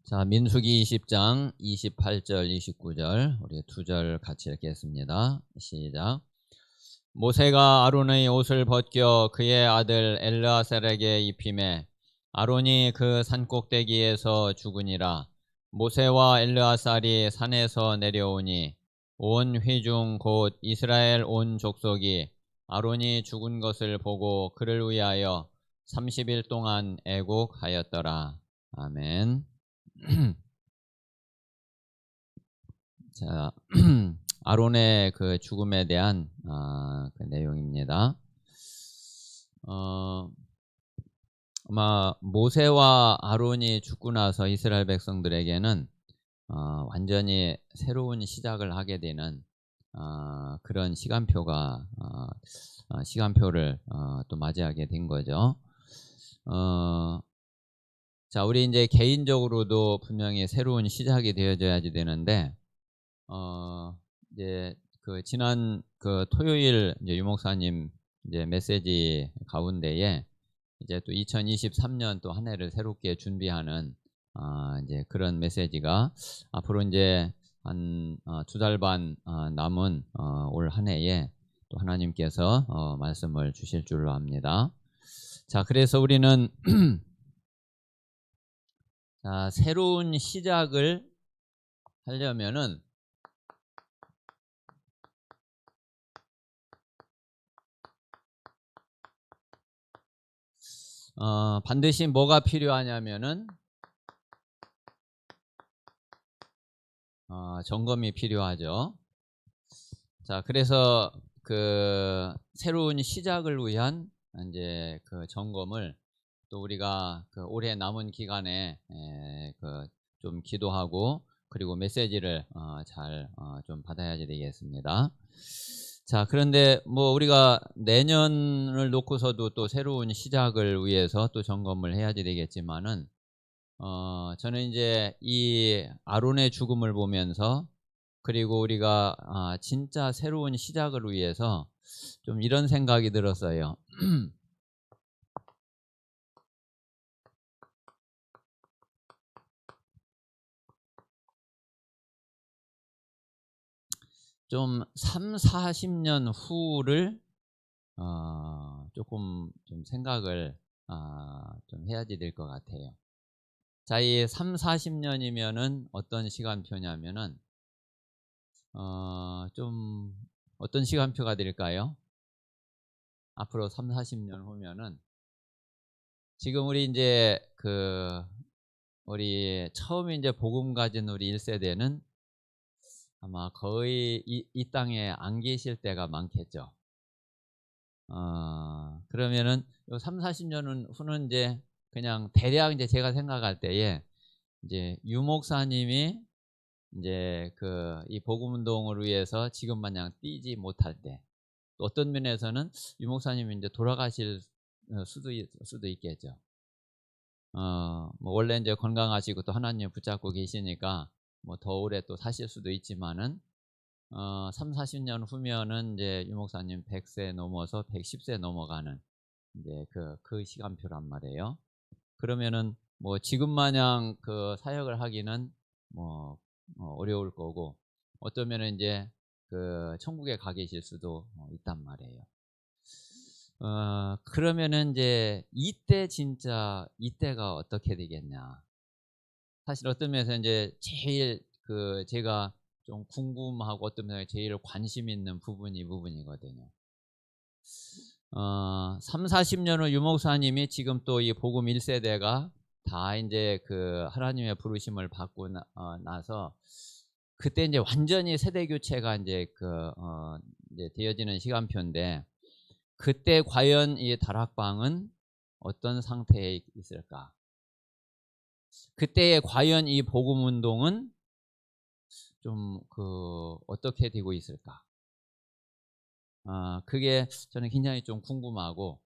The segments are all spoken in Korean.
자, 민수기 20장 28절 29절 우리 두 절 같이 읽겠습니다. 시작. 모세가 아론의 옷을 벗겨 그의 아들 엘르아살에게 입히매 아론이 그 산꼭대기에서 죽으니라. 모세와 엘르아살이 산에서 내려오니 온 회중 곧 이스라엘 온 족속이 아론이 죽은 것을 보고 그를 위하여 30일 동안 애곡하였더라. 아멘. 자, 아론의 그 죽음에 대한 그 내용입니다. 아마 모세와 아론이 죽고 나서 이스라엘 백성들에게는 완전히 새로운 시작을 하게 되는 그런 시간표를 또 맞이하게 된 거죠. 자, 우리 이제 개인적으로도 분명히 새로운 시작이 되어져야지 되는데, 이제 그 지난 그 토요일 이제 유목사님 이제 메시지 가운데에 이제 또 2023년 또 한 해를 새롭게 준비하는 이제 그런 메시지가 앞으로 이제 한 2달 반 남은 올 한 해에 또 하나님께서 말씀을 주실 줄로 압니다. 자, 그래서 우리는 자, 새로운 시작을 하려면은 반드시 뭐가 필요하냐면은 점검이 필요하죠. 자, 그래서 그 새로운 시작을 위한 이제 그 점검을 또 우리가 그 올해 남은 기간에 그 좀 기도하고 그리고 메시지를 잘 좀 받아야지 되겠습니다. 자, 그런데 뭐 우리가 내년을 놓고서도 또 새로운 시작을 위해서 또 점검을 해야지 되겠지만은 저는 이제 이 아론의 죽음을 보면서 그리고 우리가 진짜 새로운 시작을 위해서 좀 이런 생각이 들었어요. 좀 3, 40년 후를 조금 좀 생각을 좀 해야지 될 것 같아요. 자, 이 3, 40년이면은 어떤 시간표냐면은 좀 어떤 시간표가 될까요? 앞으로 3, 40년 후면은 지금 우리 이제 우리 처음 이제 복음 가진 우리 1세대는 아마 거의 이 땅에 안 계실 때가 많겠죠. 그러면은 요 3, 40년 후는 이제 그냥 대략 이제 제가 생각할 때에 이제 유 목사님이 이제 이 복음 운동을 위해서 지금 마냥 뛰지 못할 때, 또 어떤 면에서는 유 목사님이 이제 돌아가실 수도 있겠죠. 뭐 원래 이제 건강하시고 또 하나님 붙잡고 계시니까 뭐 더 오래 또 사실 수도 있지만은 3, 40년 후면은 이제 유 목사님 100세 넘어서 110세 넘어가는 이제 그 시간표란 말이에요. 그러면은 뭐 지금 마냥 그 사역을 하기는 뭐 어려울 거고 어쩌면은 이제 그 천국에 가 계실 수도 있단 말이에요. 그러면은 이제 이때가 어떻게 되겠냐. 사실 어떤 면에서 이제 제일 제가 좀 궁금하고 어떤 면에서 제일 관심 있는 부분이 이 부분이거든요. 3, 40년 후 유목사님이 지금 또 이 복음 1세대가 다 이제 그 하나님의 부르심을 받고 나서 그때 이제 완전히 세대 교체가 이제 이제 되어지는 시간표인데 그때 과연 이 다락방은 어떤 상태에 있을까? 그때에 과연 이 복음 운동은 좀 어떻게 되고 있을까? 그게 저는 굉장히 좀 궁금하고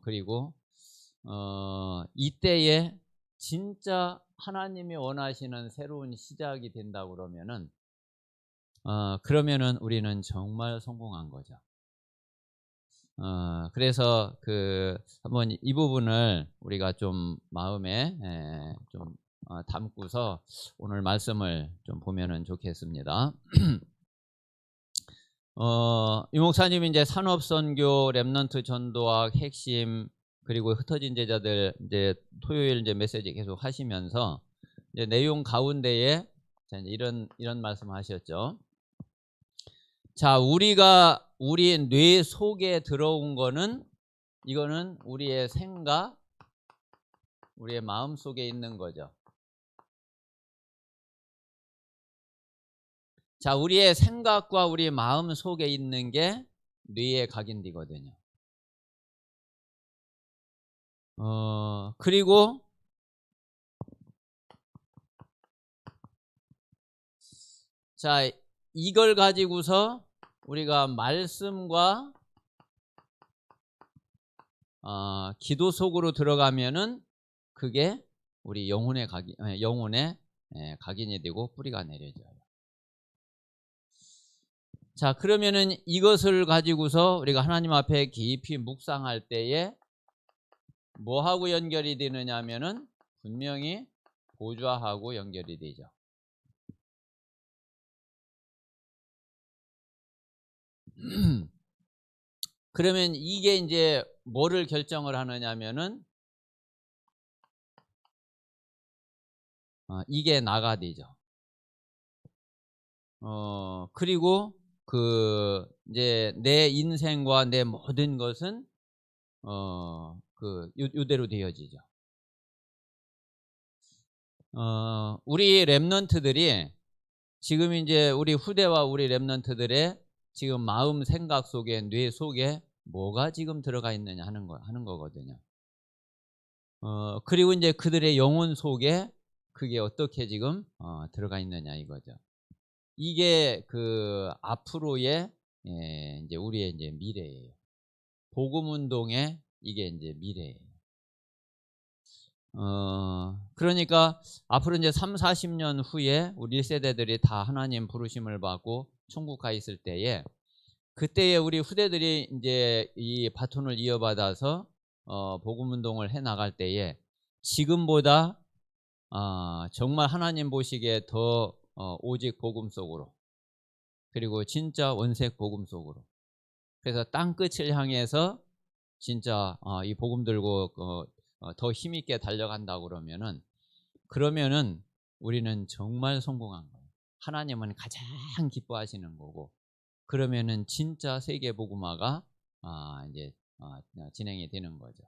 그리고 이때에 진짜 하나님이 원하시는 새로운 시작이 된다고 그러면은 우리는 정말 성공한 거죠. 그래서 한번 이 부분을 우리가 좀 마음에 좀 담고서 오늘 말씀을 좀 보면은 좋겠습니다. 유 목사님이 이제 산업선교, 렘넌트 전도학 핵심, 그리고 흩어진 제자들 이제 토요일 이제 메시지 계속 하시면서 이제 내용 가운데에 자, 이제 이런 말씀하셨죠. 자, 우리 뇌 속에 들어온 거는 이거는 우리의 생각, 우리의 마음 속에 있는 거죠. 자, 우리의 생각과 우리 마음 속에 있는 게 뇌에 각인되거든요. 그리고 자, 이걸 가지고서 우리가 말씀과 기도 속으로 들어가면은 그게 우리 영혼의 각인이 되고 뿌리가 내려져요. 자, 그러면은 이것을 가지고서 우리가 하나님 앞에 깊이 묵상할 때에 뭐하고 연결이 되느냐 하면은 분명히 보좌하고 연결이 되죠. 그러면 이게 이제 뭐를 결정을 하느냐 하면은 이게 나가 되죠. 그리고 이제 내 인생과 내 모든 것은 요대로 되어지죠. 우리 랩런트들이 지금 이제 우리 후대와 우리 랩런트들의 지금 마음 생각 속에 뇌 속에 뭐가 지금 들어가 있느냐 하는 거거든요. 그리고 이제 그들의 영혼 속에 그게 어떻게 지금 들어가 있느냐 이거죠. 이게 앞으로의 이제 우리의 이제 미래예요. 복음 운동의 이게 이제 미래예요. 그러니까 앞으로 이제 30-40년 후에 우리 세대들이 다 하나님 부르심을 받고 천국 가 있을 때에 그때에 우리 후대들이 이제 이 바톤을 이어받아서 복음 운동을 해 나갈 때에 지금보다 정말 하나님 보시기에 더 오직 복음 속으로 그리고 진짜 원색 복음 속으로 그래서 땅 끝을 향해서 진짜 이 복음 들고 더 힘있게 달려간다 그러면은 우리는 정말 성공한 거예요. 하나님은 가장 기뻐하시는 거고 그러면은 진짜 세계 복음화가 이제 진행이 되는 거죠.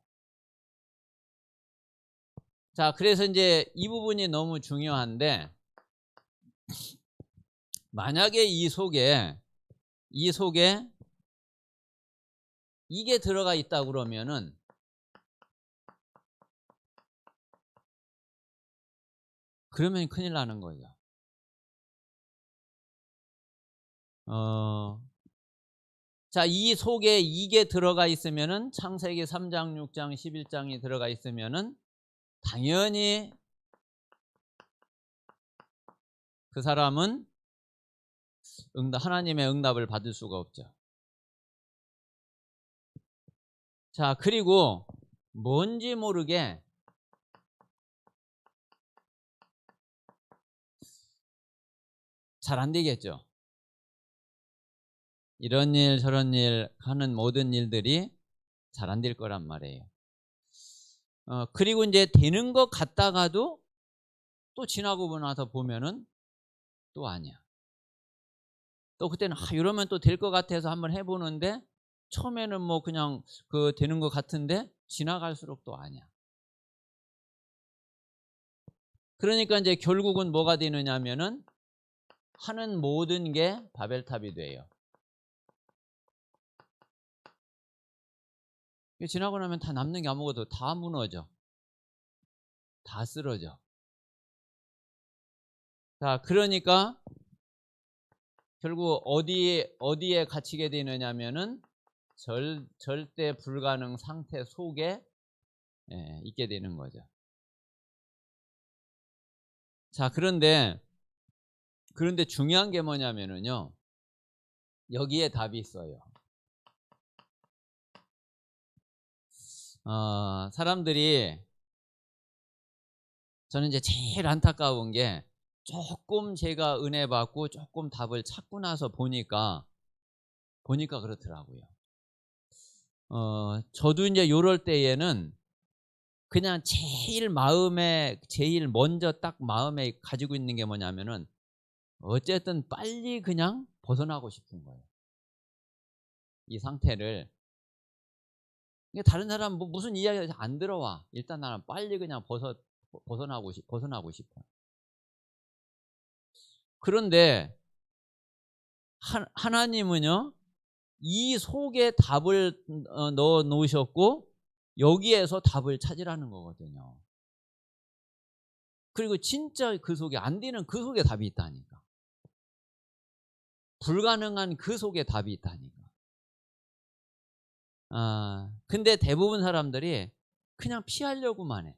자, 그래서 이제 이 부분이 너무 중요한데 만약에 이 속에 이게 들어가 있다 그러면은 그러면 큰일 나는 거죠. 자, 이 속에 이게 들어가 있으면은 창세기 3장, 6장, 11장이 들어가 있으면은 당연히 그 사람은 하나님의 응답을 받을 수가 없죠. 자, 그리고 뭔지 모르게 잘 안 되겠죠. 이런 일 저런 일 하는 모든 일들이 잘 안 될 거란 말이에요. 그리고 이제 되는 것 같다가도 또 지나고 나서 보면은 또 아니야. 또 그때는 이러면 또 될 것 같아서 한번 해보는데 처음에는 뭐 그냥 되는 것 같은데 지나갈수록 또 아니야. 그러니까 이제 결국은 뭐가 되느냐면은 하는 모든 게 바벨탑이 돼요. 지나고 나면 다 남는 게 아무것도 다 무너져. 다 쓰러져. 자, 그러니까 결국 어디에 갇히게 되느냐면은 절대 불가능 상태 속에 있게 되는 거죠. 자, 그런데 중요한 게 뭐냐면은요. 여기에 답이 있어요. 사람들이 저는 이제 제일 안타까운 게 조금 제가 은혜 받고 조금 답을 찾고 나서 보니까 그렇더라고요. 저도 이제 요럴 때에는 그냥 제일 먼저 딱 마음에 가지고 있는 게 뭐냐면은 어쨌든 빨리 그냥 벗어나고 싶은 거예요. 이 상태를. 이게 다른 사람 뭐 무슨 이야기가 안 들어와. 일단 나는 빨리 그냥 벗어나고 싶어. 그런데 하나님은요, 이 속에 답을 넣어 놓으셨고 여기에서 답을 찾으라는 거거든요. 그리고 진짜 그 속에 안 되는 그 속에 답이 있다니까. 불가능한 그 속에 답이 있다니까. 근데 대부분 사람들이 그냥 피하려고만 해.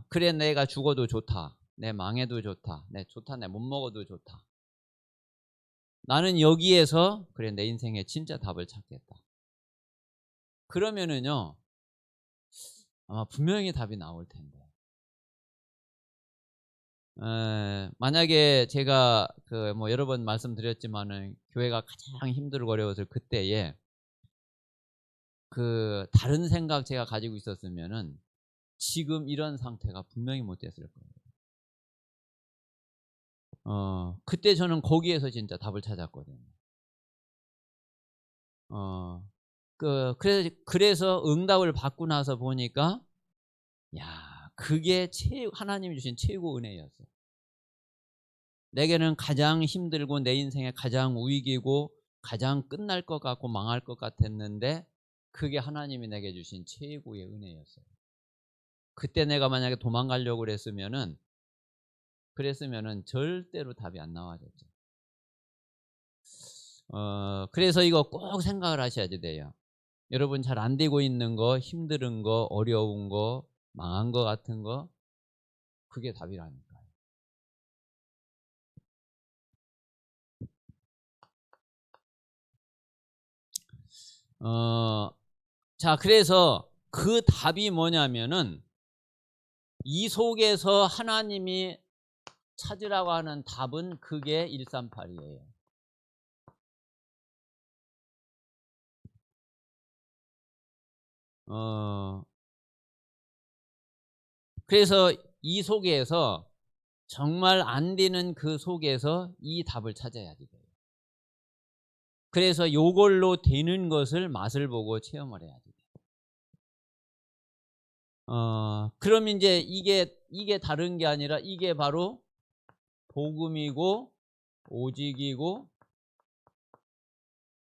그래 내가 죽어도 좋다. 내 망해도 좋다. 내 못 먹어도 좋다. 나는 여기에서 그래 내 인생에 진짜 답을 찾겠다. 그러면은요, 아마 분명히 답이 나올 텐데. 만약에 제가 뭐 여러 번 말씀드렸지만은 교회가 가장 힘들고 어려웠을 그때에 다른 생각 제가 가지고 있었으면은 지금 이런 상태가 분명히 못 됐을 거예요. 그때 저는 거기에서 진짜 답을 찾았거든요. 그래서 응답을 받고 나서 보니까 야, 그게 하나님이 주신 최고 은혜였어요. 내게는 가장 힘들고 내 인생에 가장 위기고 가장 끝날 것 같고 망할 것 같았는데 그게 하나님이 내게 주신 최고의 은혜였어요. 그때 내가 만약에 도망가려고 그랬으면은 절대로 답이 안 나와졌죠. 그래서 이거 꼭 생각을 하셔야 돼요. 여러분 잘 안 되고 있는 거, 힘든 거, 어려운 거, 망한 거 같은 거, 그게 답이라니까요. 자, 그래서 그 답이 뭐냐면은 이 속에서 하나님이 찾으라고 하는 답은 그게 138이에요. 그래서 이 속에서 정말 안 되는 그 속에서 이 답을 찾아야 돼요. 그래서 요걸로 되는 것을 맛을 보고 체험을 해야 돼요. 그럼 이제 이게 다른 게 아니라 이게 바로 복음이고 오직이고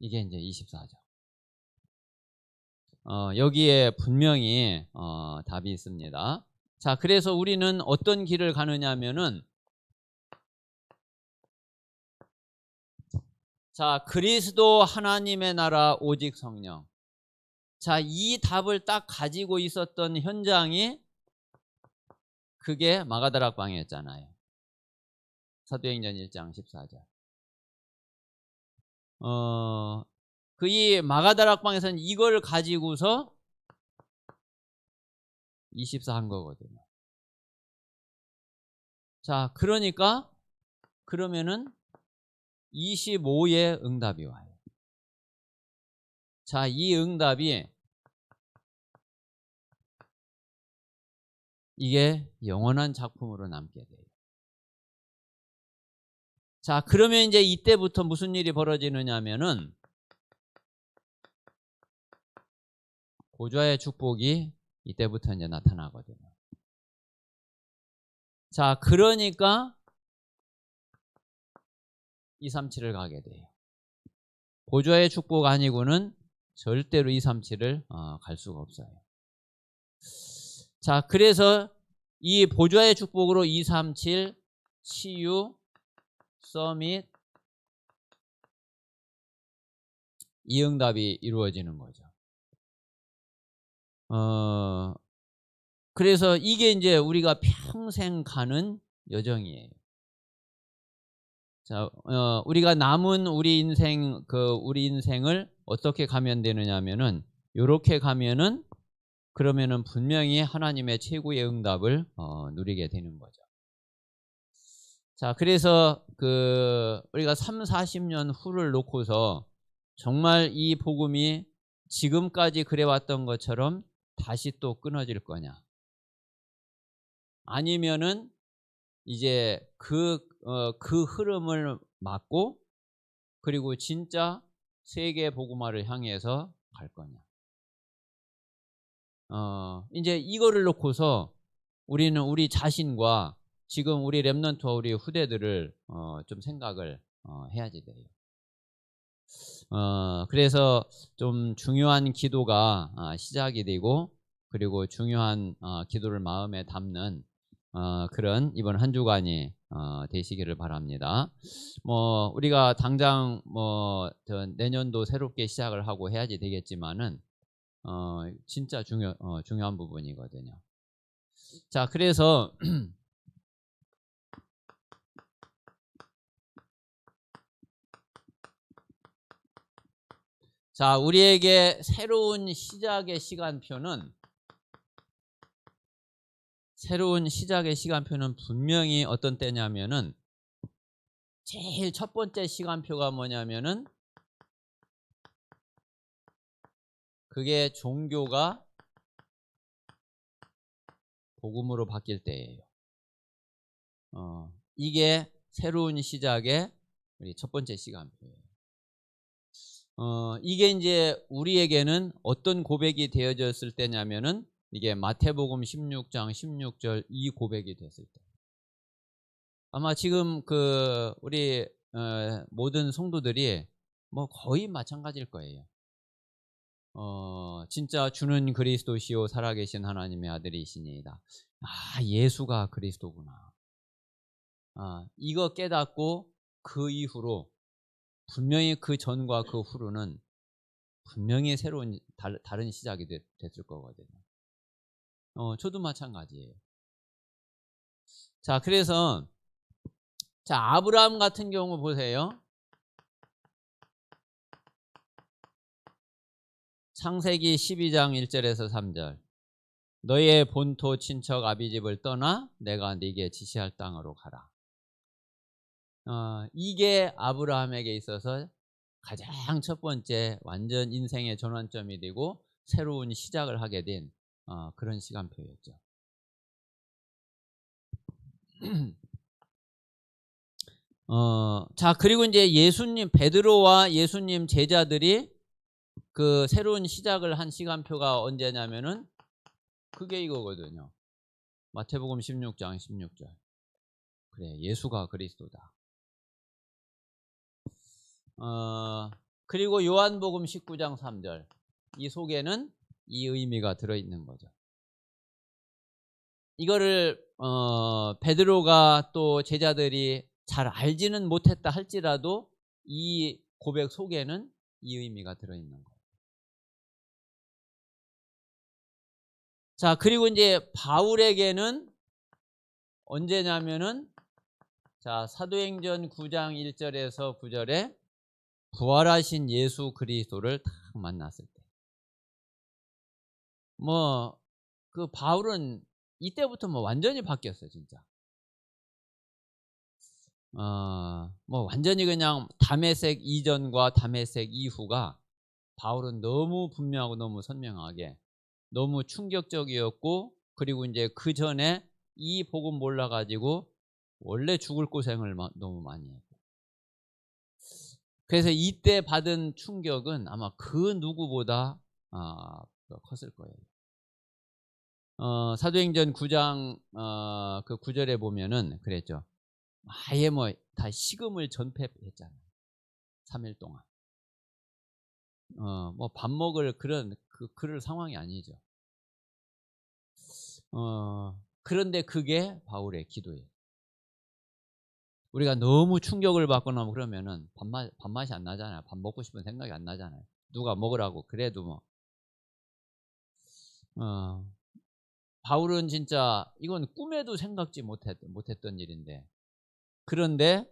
이게 이제 24죠. 여기에 분명히 답이 있습니다. 자, 그래서 우리는 어떤 길을 가느냐면은 자, 그리스도 하나님의 나라 오직 성령. 자, 이 답을 딱 가지고 있었던 현장이 그게 마가다락방이었잖아요. 사도행전 1장 14절. 이 마가다락방에서는 이걸 가지고서 24 한 거거든요. 자, 그러면은 25의 응답이 와요. 자, 이 응답이 이게 영원한 작품으로 남게 돼요. 자, 그러면 이제 이때부터 무슨 일이 벌어지느냐면은 보좌의 축복이 이때부터 이제 나타나거든요. 자, 그러니까 237을 가게 돼요. 보좌의 축복 아니고는 절대로 237을 갈 수가 없어요. 자, 그래서 이 보좌의 축복으로 237 치유 서밋 이 응답이 이루어지는 거죠. 그래서 이게 이제 우리가 평생 가는 여정이에요. 자, 우리가 남은 우리 인생을 어떻게 가면 되느냐 하면은 요렇게 가면은 그러면은 분명히 하나님의 최고의 응답을 누리게 되는 거죠. 자, 그래서 우리가 30-40년 후를 놓고서 정말 이 복음이 지금까지 그래 왔던 것처럼 다시 또 끊어질 거냐? 아니면은 이제 그 흐름을 막고 그리고 진짜 세계 복음화를 향해서 갈 거냐? 이제 이거를 놓고서 우리는 우리 자신과 지금 우리 렘넌트와 우리 후대들을 좀 생각을 해야지 돼요. 그래서 좀 중요한 기도가 시작이 되고 그리고 중요한 기도를 마음에 담는 그런 이번 한 주간이 되시기를 바랍니다. 뭐 우리가 당장 저 내년도 새롭게 시작을 하고 해야지 되겠지만은 진짜 중요한 부분이거든요. 자, 그래서 자, 우리에게 새로운 시작의 시간표는 분명히 어떤 때냐면은 제일 첫 번째 시간표가 뭐냐면은 그게 종교가 복음으로 바뀔 때예요. 이게 새로운 시작의 우리 첫 번째 시간표예요. 이게 이제 우리에게는 어떤 고백이 되어졌을 때냐면은 이게 마태복음 16장 16절 이 고백이 됐을 때. 아마 지금 우리 모든 성도들이 뭐 거의 마찬가지일 거예요. 진짜 주는 그리스도시요 살아계신 하나님의 아들이시니이다. 예수가 그리스도구나. 이거 깨닫고 그 이후로 분명히 그 전과 그 후로는 분명히 새로운 다른 시작이 됐을 거거든요. 저도 마찬가지예요. 자, 그래서 자, 아브라함 같은 경우 보세요. 창세기 12장 1절에서 3절. 너의 본토 친척 아비집을 떠나 내가 네게 지시할 땅으로 가라. 이게 아브라함에게 있어서 가장 첫 번째 완전 인생의 전환점이 되고 새로운 시작을 하게 된 그런 시간표였죠. 자, 그리고 이제 베드로와 예수님 제자들이 그 새로운 시작을 한 시간표가 언제냐면은 그게 이거거든요. 마태복음 16장 16절. 그래, 예수가 그리스도다. 그리고 요한복음 19장 3절. 이 속에는 이 의미가 들어있는 거죠. 이거를 베드로가 또 제자들이 잘 알지는 못했다 할지라도 이 고백 속에는 이 의미가 들어있는 거예요. 자, 그리고 이제 바울에게는 언제냐면은 자, 사도행전 9장 1절에서 9절에 부활하신 예수 그리스도를 딱 만났을 때. 그 바울은 이때부터 완전히 바뀌었어요, 진짜. 완전히 그냥 다메섹 이전과 다메섹 이후가 바울은 너무 분명하고 너무 선명하게 너무 충격적이었고 그리고 이제 그 전에 이 복음 몰라가지고 원래 죽을 고생을 너무 많이 했고 그래서 이때 받은 충격은 아마 그 누구보다 컸을 거예요. 사도행전 9장 그 9절에 보면은 그랬죠. 아예 다 식음을 전폐했잖아요. 3일 동안. 밥 먹을 그럴 상황이 아니죠. 그런데 그게 바울의 기도예요. 우리가 너무 충격을 받거나 그러면은 밥맛이 안 나잖아요. 밥 먹고 싶은 생각이 안 나잖아요. 누가 먹으라고 그래도 바울은 진짜 이건 꿈에도 생각지 못했던 일인데 그런데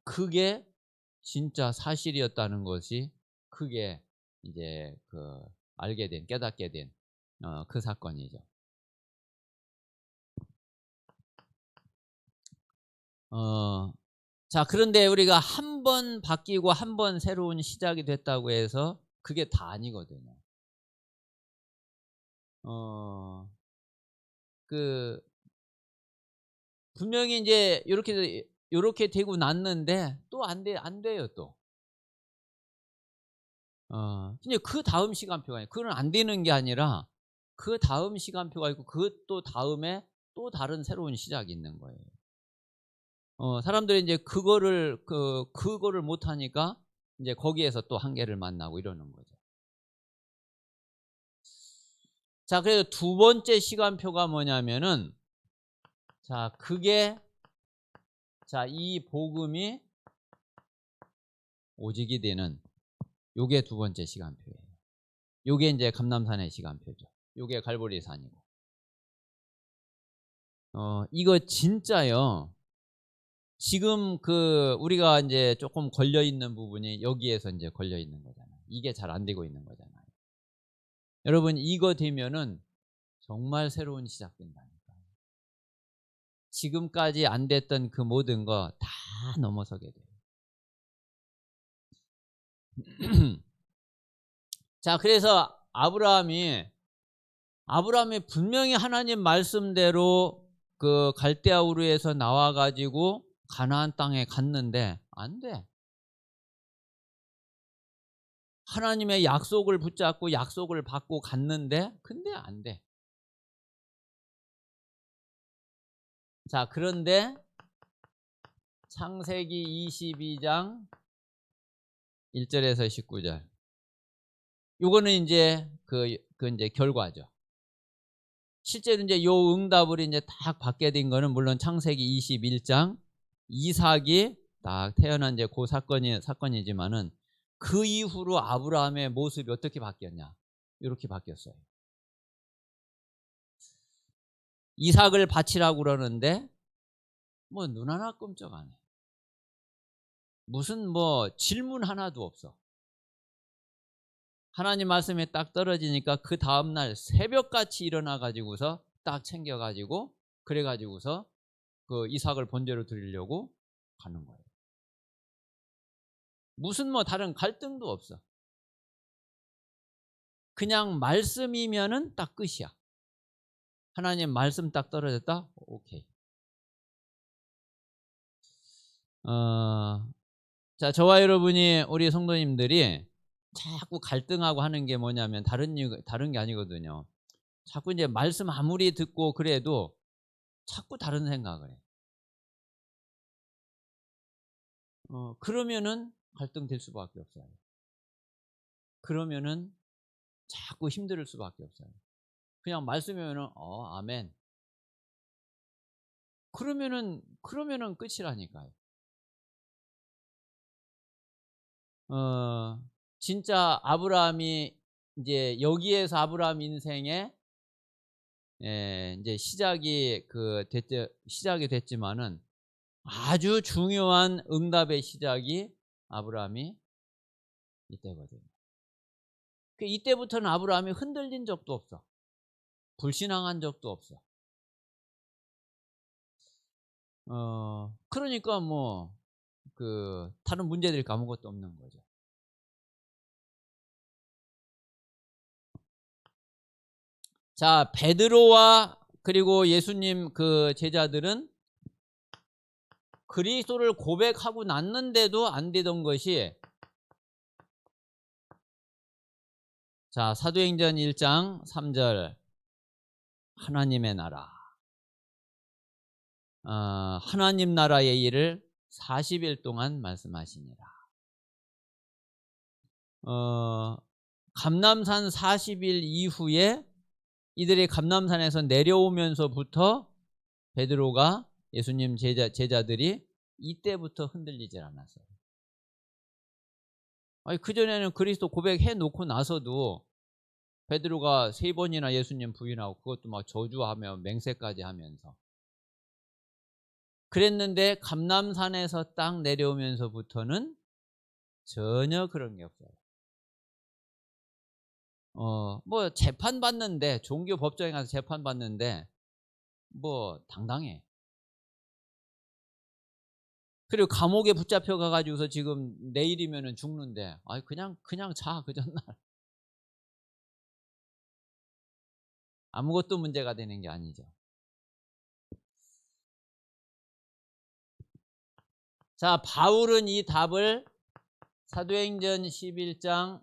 그게 진짜 사실이었다는 것이 그게 이제 그 알게 된, 깨닫게 된 그 사건이죠. 자, 그런데 우리가 한 번 바뀌고 한 번 새로운 시작이 됐다고 해서 그게 다 아니거든요. 그 분명히 이제 요렇게 되고 났는데 또 안 돼요, 또. 근데 그다음 시간표가 그건 안 되는 게 아니라 그다음 시간표가 있고 그 또 다음에 또 다른 새로운 시작이 있는 거예요. 사람들이 이제 그거를 못 하니까 이제 거기에서 또 한계를 만나고 이러는 거죠. 자, 그래서 두 번째 시간표가 뭐냐면은 자, 이 복음이 오직이 되는 요게 두 번째 시간표예요. 요게 이제 감람산의 시간표죠. 요게 갈보리산이고. 이거 진짜요. 지금 우리가 이제 조금 걸려 있는 부분이 여기에서 이제 걸려 있는 거잖아요. 이게 잘 안 되고 있는 거잖아요. 여러분, 이거 되면은 정말 새로운 시작된다니까요. 지금까지 안 됐던 그 모든 거 다 넘어서게 돼요. 자, 그래서 아브라함이 분명히 하나님 말씀대로 그 갈대아 우르에서 나와 가지고 가나안 땅에 갔는데 안 돼. 하나님의 약속을 붙잡고 약속을 받고 갔는데 근데 안 돼. 자, 그런데 창세기 22장 1절에서 19절. 요거는 이제 이제 결과죠. 실제로 이제 요 응답을 이제 딱 받게 된 거는 물론 창세기 21장 이삭이 딱 태어난 이제 그 사건이지만은 그 이후로 아브라함의 모습이 어떻게 바뀌었냐? 이렇게 바뀌었어요. 이삭을 바치라고 그러는데 뭐 눈 하나 끔쩍 안 해. 무슨 뭐 질문 하나도 없어. 하나님 말씀에 딱 떨어지니까 그 다음날 새벽같이 일어나 가지고서 딱 챙겨 가지고 그래 가지고서 그 이삭을 번제로 드리려고 가는 거예요. 무슨 뭐 다른 갈등도 없어. 그냥 말씀이면은 딱 끝이야. 하나님 말씀 딱 떨어졌다? 오케이. 자, 저와 여러분이 우리 성도님들이 자꾸 갈등하고 하는 게 뭐냐면 다른 게 아니거든요. 자꾸 이제 말씀 아무리 듣고 그래도 자꾸 다른 생각을 해. 그러면은 갈등될 수밖에 없어요. 그러면은 자꾸 힘들 수밖에 없어요. 그냥 말씀이면은 아멘. 그러면은 끝이라니까요. 진짜 아브라함이 이제 여기에서 아브라함 인생에 이제 시작이 됐지만은 아주 중요한 응답의 시작이 아브라함이 이때거든요. 이때부터는 아브라함이 흔들린 적도 없어. 불신앙한 적도 없어. 그러니까 뭐 다른 문제들이 아무것도 없는 거죠. 자, 베드로와 그리고 예수님 그 제자들은 그리스도를 고백하고 났는데도 안 되던 것이 자, 사도행전 1장 3절 하나님의 나라 하나님 나라의 일을 40일 동안 말씀하시니라. 감람산 40일 이후에 이들이 감람산에서 내려오면서부터 베드로가 예수님 제자들이 이때부터 흔들리질 않았어요. 아니, 그전에는 그리스도 고백해 놓고 나서도 베드로가 3번이나 예수님 부인하고 그것도 막 저주하며 맹세까지 하면서 그랬는데 감람산에서 딱 내려오면서부터는 전혀 그런 게 없어요. 뭐 재판 받는데, 종교 법정에 가서 재판 받는데 뭐 당당해. 그리고 감옥에 붙잡혀 가 가지고서 지금 내일이면은 죽는데 아이 그냥 자 그 전날. 아무것도 문제가 되는 게 아니죠. 자, 바울은 이 답을 사도행전 11장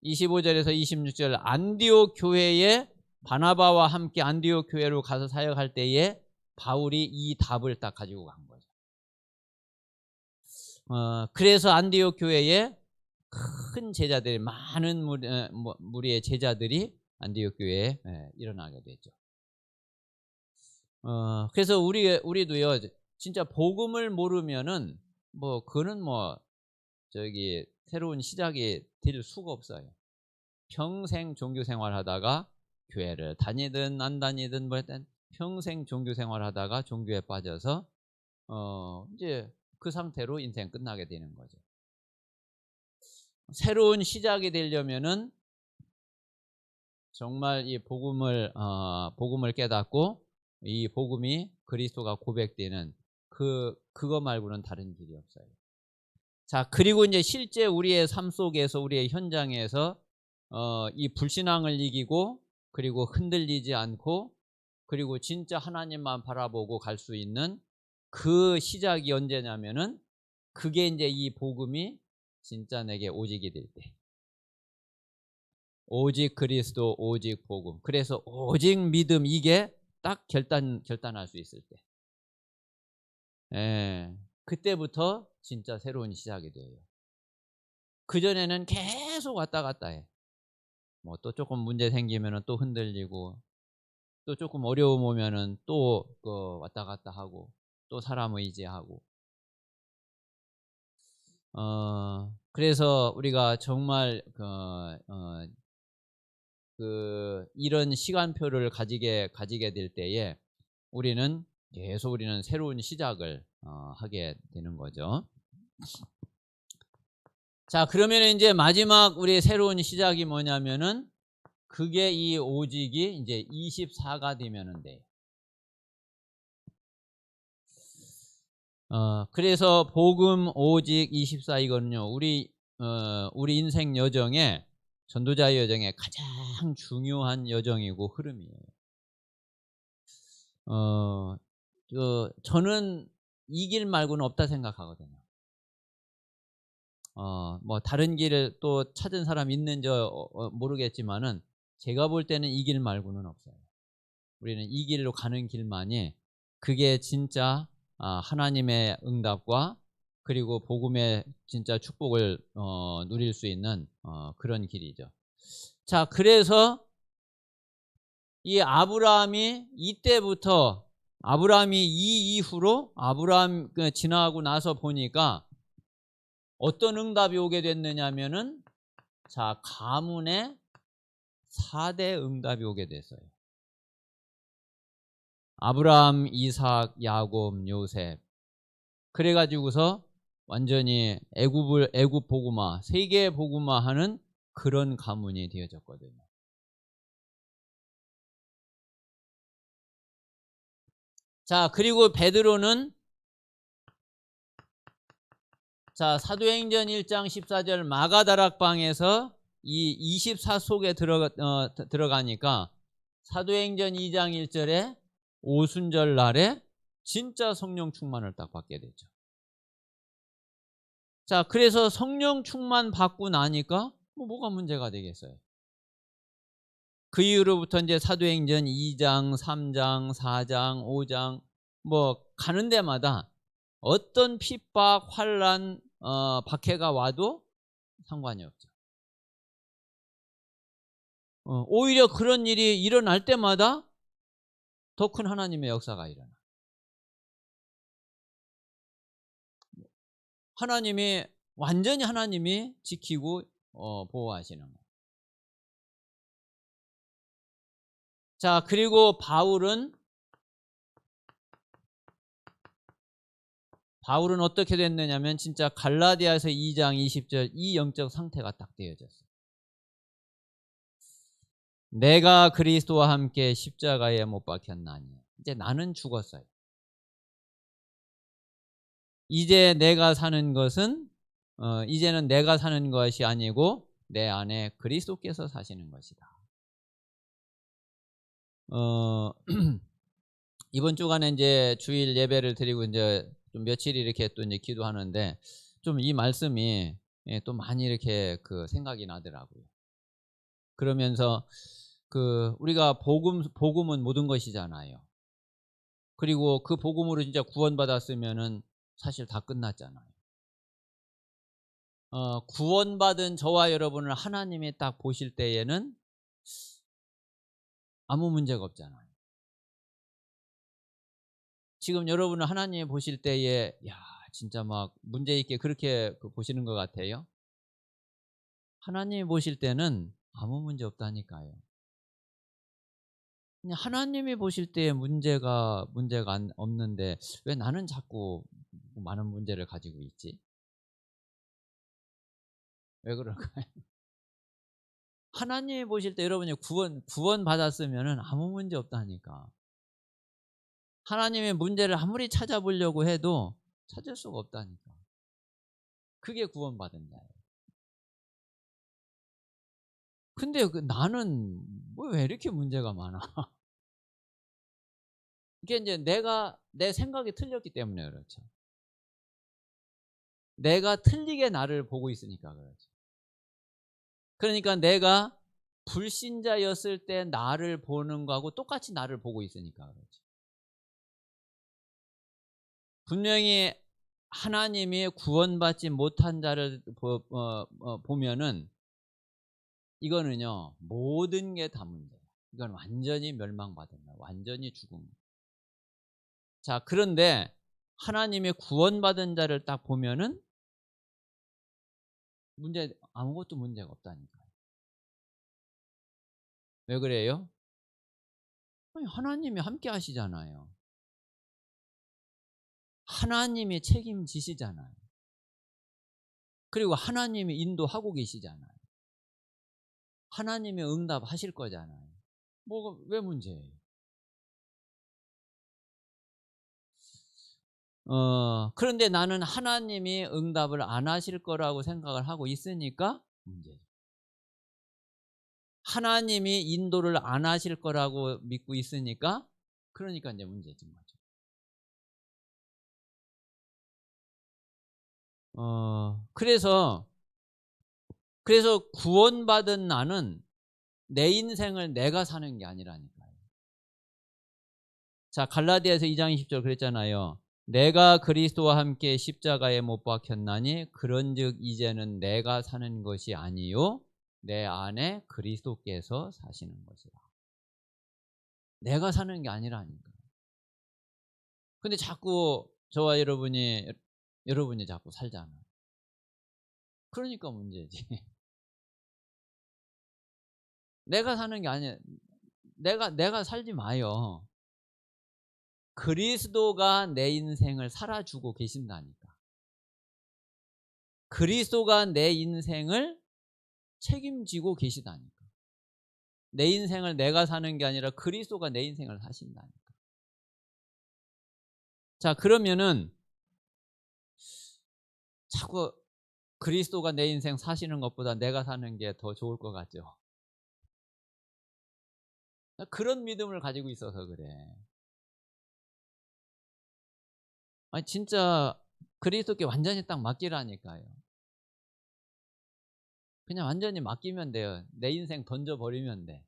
25절에서 26절 안디옥 교회에 바나바와 함께 안디옥 교회로 가서 사역할 때에 바울이 이 답을 딱 가지고 간 거죠. 그래서 안디옥 교회에 큰 제자들이, 많은 무리의 제자들이 안디옥 교회에 일어나게 됐죠. 그래서 우리도요, 진짜 복음을 모르면은 뭐 그는 뭐 저기 새로운 시작이 될 수가 없어요. 평생 종교 생활하다가 교회를 다니든 안 다니든 뭐 일단 평생 종교 생활하다가 종교에 빠져서 이제 그 상태로 인생 끝나게 되는 거죠. 새로운 시작이 되려면은 정말 이 복음을 깨닫고 이 복음이 그리스도가 고백되는 그거 말고는 다른 길이 없어요. 자, 그리고 이제 실제 우리의 삶 속에서, 우리의 현장에서 이 불신앙을 이기고, 그리고 흔들리지 않고, 그리고 진짜 하나님만 바라보고 갈 수 있는 그 시작이 언제냐면은 그게 이제 이 복음이 진짜 내게 오직이 될 때. 오직 그리스도, 오직 복음. 그래서 오직 믿음, 이게 딱 결단할 수 있을 때. 그때부터 진짜 새로운 시작이 돼요. 그전에는 계속 왔다 갔다 해. 뭐 또 조금 문제 생기면은 또 흔들리고, 또 조금 어려움 오면은 또 왔다 갔다 하고, 또 사람 의지하고. 그래서 우리가 정말 이런 시간표를 가지게 될 때에 우리는 새로운 시작을 하게 되는 거죠. 자, 그러면 이제 마지막 우리의 새로운 시작이 뭐냐면은 그게 이 오직이 이제 24가 되면은 돼요. 그래서 복음 오직 24 이거는요, 우리 인생 여정에, 전도자의 여정에 가장 중요한 여정이고 흐름이에요. 저는 이 길 말고는 없다 생각하거든요. 뭐 다른 길을 또 찾은 사람 있는지 모르겠지만은 제가 볼 때는 이 길 말고는 없어요. 우리는 이 길로 가는 길만이 그게 진짜 하나님의 응답과 그리고 복음의 진짜 축복을 누릴 수 있는 그런 길이죠. 자, 그래서 이 아브라함이 이때부터, 아브라함이 이 이후로 아브라함 지나고 나서 보니까 어떤 응답이 오게 됐느냐면은, 자, 가문의 4대 응답이 오게 됐어요. 아브라함, 이삭, 야곱, 요셉. 그래가지고서 완전히 애굽 복음화, 세계 복음화하는 그런 가문이 되어졌거든요. 자, 그리고 베드로는, 자, 사도행전 1장 14절 마가다락방에서 이 24 속에 들어가니까 사도행전 2장 1절에 오순절 날에 진짜 성령 충만을 딱 받게 되죠. 자, 그래서 성령 충만 받고 나니까 뭐가 문제가 되겠어요? 그 이후로부터 이제 사도행전 2장, 3장, 4장, 5장 뭐 가는 데마다 어떤 핍박, 환란, 박해가 와도 상관이 없죠. 오히려 그런 일이 일어날 때마다 더 큰 하나님의 역사가 일어나. 완전히 하나님이 지키고 보호하시는 거예요. 자, 그리고 바울은 바울은 어떻게 됐느냐면 진짜 갈라디아서 2장 20절 이 영적 상태가 딱 되어졌어요. 내가 그리스도와 함께 십자가에 못 박혔나니 이제 나는 죽었어요. 이제 내가 사는 것은 이제는 내가 사는 것이 아니고 내 안에 그리스도께서 사시는 것이다. 이번 주간에 이제 주일 예배를 드리고 이제 좀 며칠 이렇게 또 이제 기도하는데 좀 이 말씀이 또 많이 이렇게 그 생각이 나더라고요. 그러면서 그 우리가 복음은 모든 것이잖아요. 그리고 그 복음으로 진짜 구원받았으면은 사실 다 끝났잖아요. 구원받은 저와 여러분을 하나님이 딱 보실 때에는 아무 문제가 없잖아요. 지금 여러분을 하나님이 보실 때에 야 진짜 막 문제 있게 그렇게 보시는 것 같아요. 하나님이 보실 때는 아무 문제 없다니까요. 그냥 하나님이 보실 때에 문제가 없는데 왜 나는 자꾸 많은 문제를 가지고 있지? 왜 그럴까요? 하나님이 보실 때 여러분이 구원 받았으면은 아무 문제 없다니까. 하나님의 문제를 아무리 찾아보려고 해도 찾을 수가 없다니까. 그게 구원받은 자예요. 근데 나는 뭐 왜 이렇게 문제가 많아? 이게 이제 내 생각이 틀렸기 때문에 그렇죠. 내가 틀리게 나를 보고 있으니까 그렇죠. 그러니까 내가 불신자였을 때 나를 보는 거하고 똑같이 나를 보고 있으니까 그렇죠. 분명히 하나님이 구원받지 못한 자를 보면은 이거는요 모든 게 다 문제예요. 이건 완전히 멸망받은 거예요. 완전히 죽은 거예요. 자, 그런데 하나님의 구원받은 자를 딱 보면은 아무것도 문제가 없다니까요. 왜 그래요? 아니, 하나님이 함께 하시잖아요. 하나님이 책임지시잖아요. 그리고 하나님이 인도하고 계시잖아요. 하나님이 응답하실 거잖아요. 왜 문제예요? 그런데 나는 하나님이 응답을 안 하실 거라고 생각을 하고 있으니까 문제죠. 하나님이 인도를 안 하실 거라고 믿고 있으니까 그러니까 이제 문제진 거죠. 그래서 구원받은 나는 내 인생을 내가 사는 게 아니라니까요. 자, 갈라디아서 2장 20절 그랬잖아요. 내가 그리스도와 함께 십자가에 못 박혔나니 그런즉 이제는 내가 사는 것이 아니요 내 안에 그리스도께서 사시는 것이라. 내가 사는 게 아니라니까. 근데 자꾸 저와 여러분이 자꾸 살잖아요. 그러니까 문제지. 내가 사는 게 아니야. 내가 살지 마요. 그리스도가 내 인생을 살아주고 계신다니까. 그리스도가 내 인생을 책임지고 계시다니까. 내 인생을 내가 사는 게 아니라 그리스도가 내 인생을 사신다니까. 자, 그러면은 자꾸 그리스도가 내 인생 사시는 것보다 내가 사는 게 더 좋을 것 같죠. 그런 믿음을 가지고 있어서 그래. 아니 진짜 그리스도께 완전히 딱 맡기라니까요. 그냥 완전히 맡기면 돼요. 내 인생 던져버리면 돼.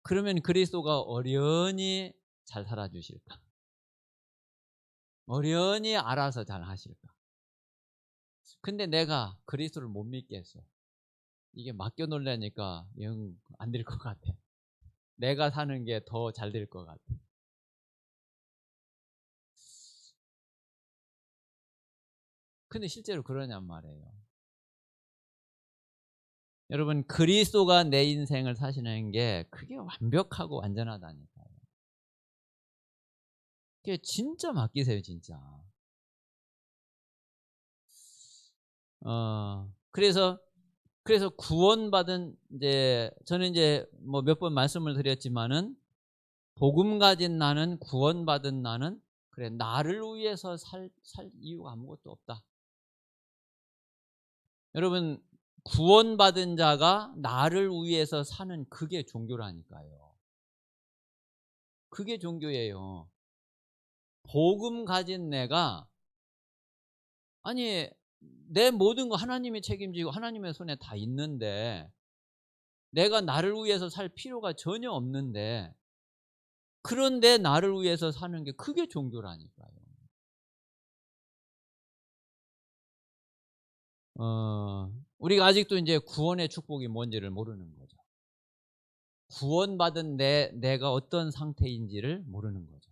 그러면 그리스도가 어련히 잘 살아주실까? 어련히 알아서 잘 하실까? 근데 내가 그리스도를 못 믿겠어. 이게 맡겨놓으려니까 영 안 될 것 같아. 내가 사는 게 더 잘 될 것 같아. 근데 실제로 그러냔 말이에요. 여러분 그리스도가 내 인생을 사시는 게 그게 완벽하고 완전하다니까요. 그게 진짜 맡기세요, 진짜. 그래서 구원받은 이제 저는 이제 뭐 몇 번 말씀을 드렸지만은 복음 가진 나는 구원받은 나는 그래 나를 위해서 살 이유가 아무것도 없다. 여러분 구원받은 자가 나를 위해서 사는 그게 종교라니까요. 그게 종교예요. 복음 가진 내가 아니 내 모든 거 하나님이 책임지고 하나님의 손에 다 있는데 내가 나를 위해서 살 필요가 전혀 없는데 그런데 나를 위해서 사는 게 그게 종교라니까요. 우리가 아직도 이제 구원의 축복이 뭔지를 모르는 거죠. 구원받은 내가 어떤 상태인지를 모르는 거죠.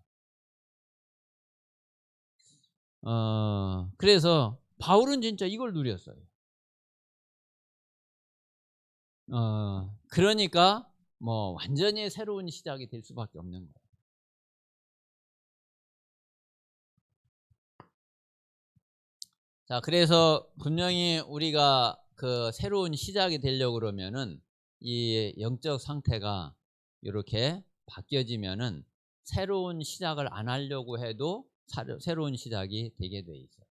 그래서 바울은 진짜 이걸 누렸어요. 그러니까 뭐 완전히 새로운 시작이 될 수밖에 없는 거예요. 자, 그래서 분명히 우리가 그 새로운 시작이 되려고 그러면은 이 영적 상태가 이렇게 바뀌어지면은 새로운 시작을 안 하려고 해도 새로운 시작이 되게 돼 있어요.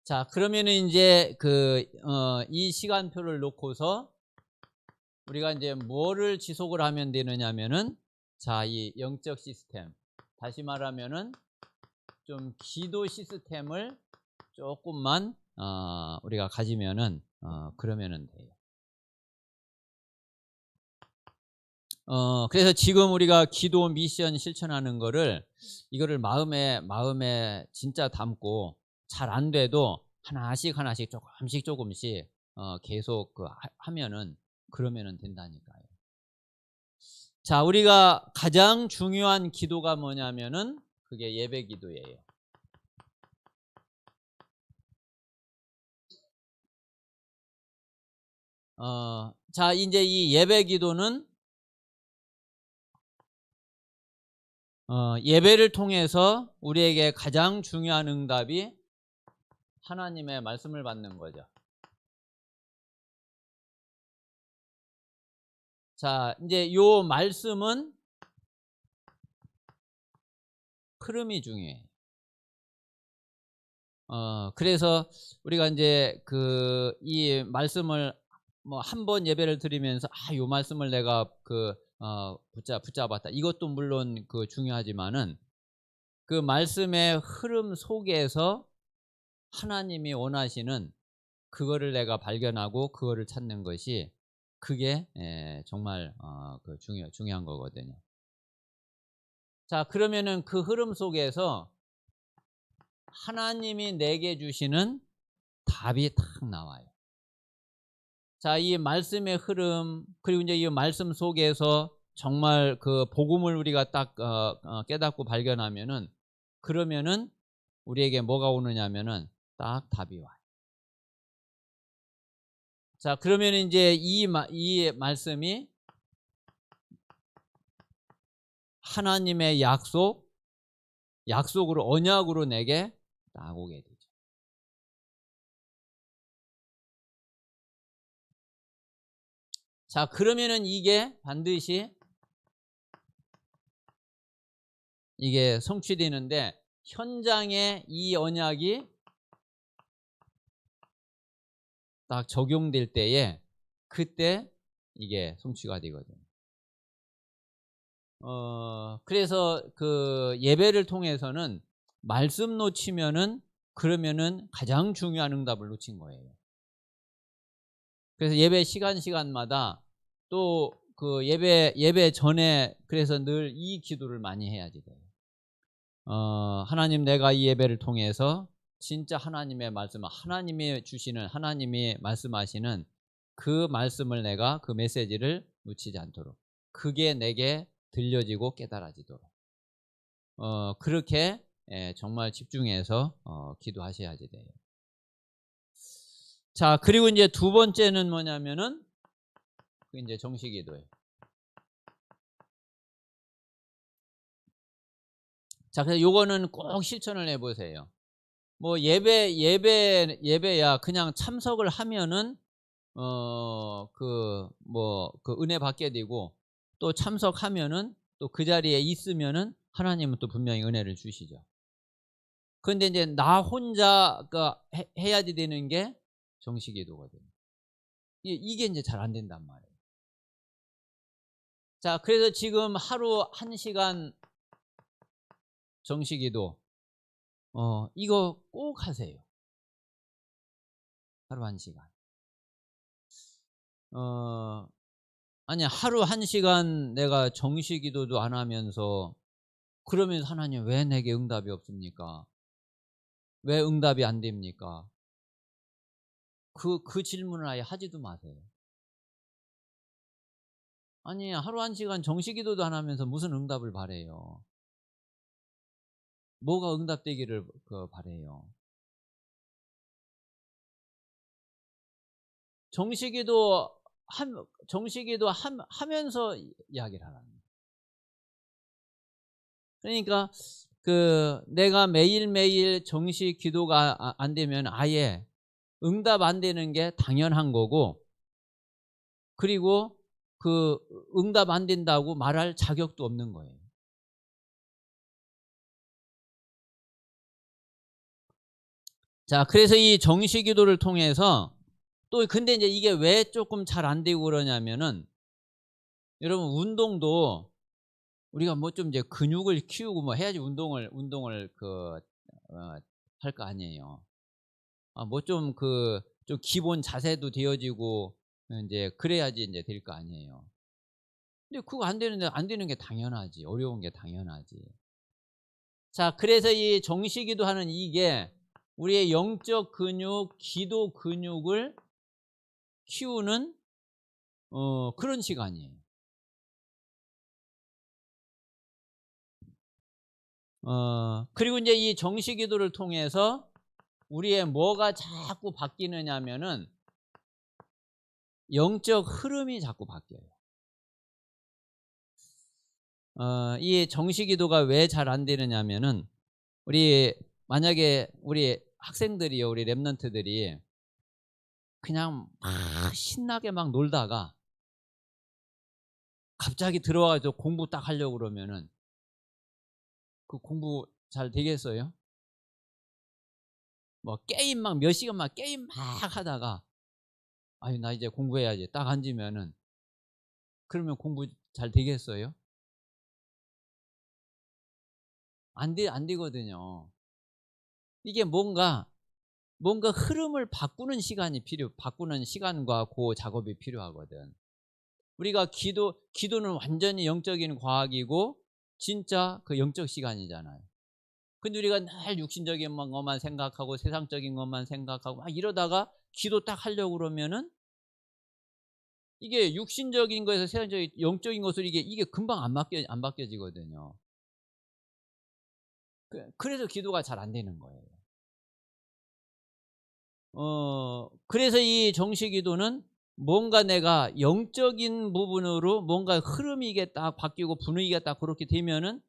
자, 그러면은 이제 이 시간표를 놓고서 우리가 이제 뭐를 지속을 하면 되느냐면은 자, 이 영적 시스템. 다시 말하면은 좀 기도 시스템을 조금만 우리가 가지면은 그러면은 돼요. 그래서 지금 우리가 기도 미션 실천하는 이거를 마음에 진짜 담고 잘 안 돼도 하나씩 조금씩 계속 하면은 그러면은 된다니까요. 자, 우리가 가장 중요한 기도가 뭐냐면은 그게 예배 기도예요. 자, 이제 이 예배 기도는 예배를 통해서 우리에게 가장 중요한 응답이 하나님의 말씀을 받는 거죠. 자, 이제 요 말씀은 흐름이 중요해요. 그래서 우리가 이제 이 말씀을 뭐 한 번 예배를 드리면서 요 말씀을 내가 붙잡았다. 이것도 물론 중요하지만은 그 말씀의 흐름 속에서 하나님이 원하시는 그거를 내가 발견하고 그거를 찾는 것이 그게 정말 중요한 거거든요. 자, 그러면은 그 흐름 속에서 하나님이 내게 주시는 답이 딱 나와요. 자, 이 말씀의 흐름 그리고 이제 이 말씀 속에서 정말 그 복음을 우리가 딱 깨닫고 발견하면은 그러면은 우리에게 뭐가 오느냐면은 딱 답이 와요. 자, 그러면 이제 이 말씀이 하나님의 약속으로 언약으로 내게 딱 오게 되죠. 자, 그러면은 이게 반드시 이게 성취되는데 현장에 이 언약이 딱 적용될 때에 그때 이게 성취가 되거든요. 그래서 그 예배를 통해서는 말씀 놓치면은 그러면은 가장 중요한 응답을 놓친 거예요. 그래서 예배 시간마다 또 예배 전에 그래서 늘 이 기도를 많이 해야지 돼요. 하나님 내가 이 예배를 통해서 진짜 하나님의 말씀, 하나님이 주시는 하나님이 말씀하시는 그 말씀을 내가 그 메시지를 놓치지 않도록 그게 내게 들려지고 깨달아지도록 그렇게 정말 집중해서 기도하셔야지 돼요. 자, 그리고 이제 두 번째는 뭐냐면은 이제 정식 기도예요. 자, 그래서 요거는 꼭 실천을 해 보세요. 뭐 예배야 그냥 참석을 하면은 그 은혜 받게 되고, 또 참석하면은 또 그 자리에 있으면은 하나님은 또 분명히 은혜를 주시죠. 그런데 이제 나 혼자 해야지 되는 게 정식기도거든요. 이게 이제 잘 안 된단 말이에요. 자, 그래서 지금 하루 1시간 정식기도 이거 꼭 하세요. 하루 1시간. 아니 하루 1시간 내가 정식기도도 안 하면서 그러면서 하나님 왜 내게 응답이 없습니까? 왜 응답이 안 됩니까? 그 질문을 아예 하지도 마세요. 아니 하루 1시간 정식기도도 안 하면서 무슨 응답을 바래요? 뭐가 응답되기를 바래요? 정식기도 하면서 이야기를 하라는 거예요. 그러니까 내가 매일매일 정식 기도가 안 되면 아예 응답 안 되는 게 당연한 거고, 그리고 응답 안 된다고 말할 자격도 없는 거예요. 자, 그래서 이 정식 기도를 통해서 또 근데 이제 이게 왜 조금 잘 안 되고 그러냐면은, 여러분 운동도 우리가 뭐 좀 이제 근육을 키우고 뭐 해야지 운동을 할 거 아니에요. 뭐 좀 기본 자세도 되어지고 인제 그래야지 인제 될 거 아니에요. 근데 그거 안 되는데 안 되는 게 당연하지. 어려운 게 당연하지. 자, 그래서 이 정식기도 하는 이게 우리의 영적 근육, 기도 근육을 키우는 그런 시간이에요. 그리고 인제 이 정식기도를 통해서 우리의 뭐가 자꾸 바뀌느냐면은 영적 흐름이 자꾸 바뀌어요. 이 정식기도가 왜 잘 안 되느냐면은, 만약에 우리 학생들이요, 우리 랩런트들이 그냥 막 신나게 막 놀다가 갑자기 들어와 가지고 공부 딱 하려고 그러면은 그 공부 잘 되겠어요? 뭐 게임 막 몇 시간 막 게임 막 하다가 '아유 나 이제 공부해야지.' 딱 앉으면은 그러면 공부 잘 되겠어요? 안 되거든요. 이게 뭔가 흐름을 바꾸는 시간과 작업이 필요하거든. 우리가 기도는 완전히 영적인 과학이고 진짜 영적 시간이잖아요. 근데 우리가 늘 육신적인 것만 생각하고 세상적인 것만 생각하고 막 이러다가 기도 딱 하려고 그러면은 이게 육신적인 거에서 세상적인 영적인 것으로 이게 금방 안 바뀌어지거든요. 그래서 기도가 잘 안 되는 거예요. 그래서 이 정식 기도는 뭔가 내가 영적인 부분으로 뭔가 흐름이 이게 딱 바뀌고 분위기가 딱 그렇게 되면은,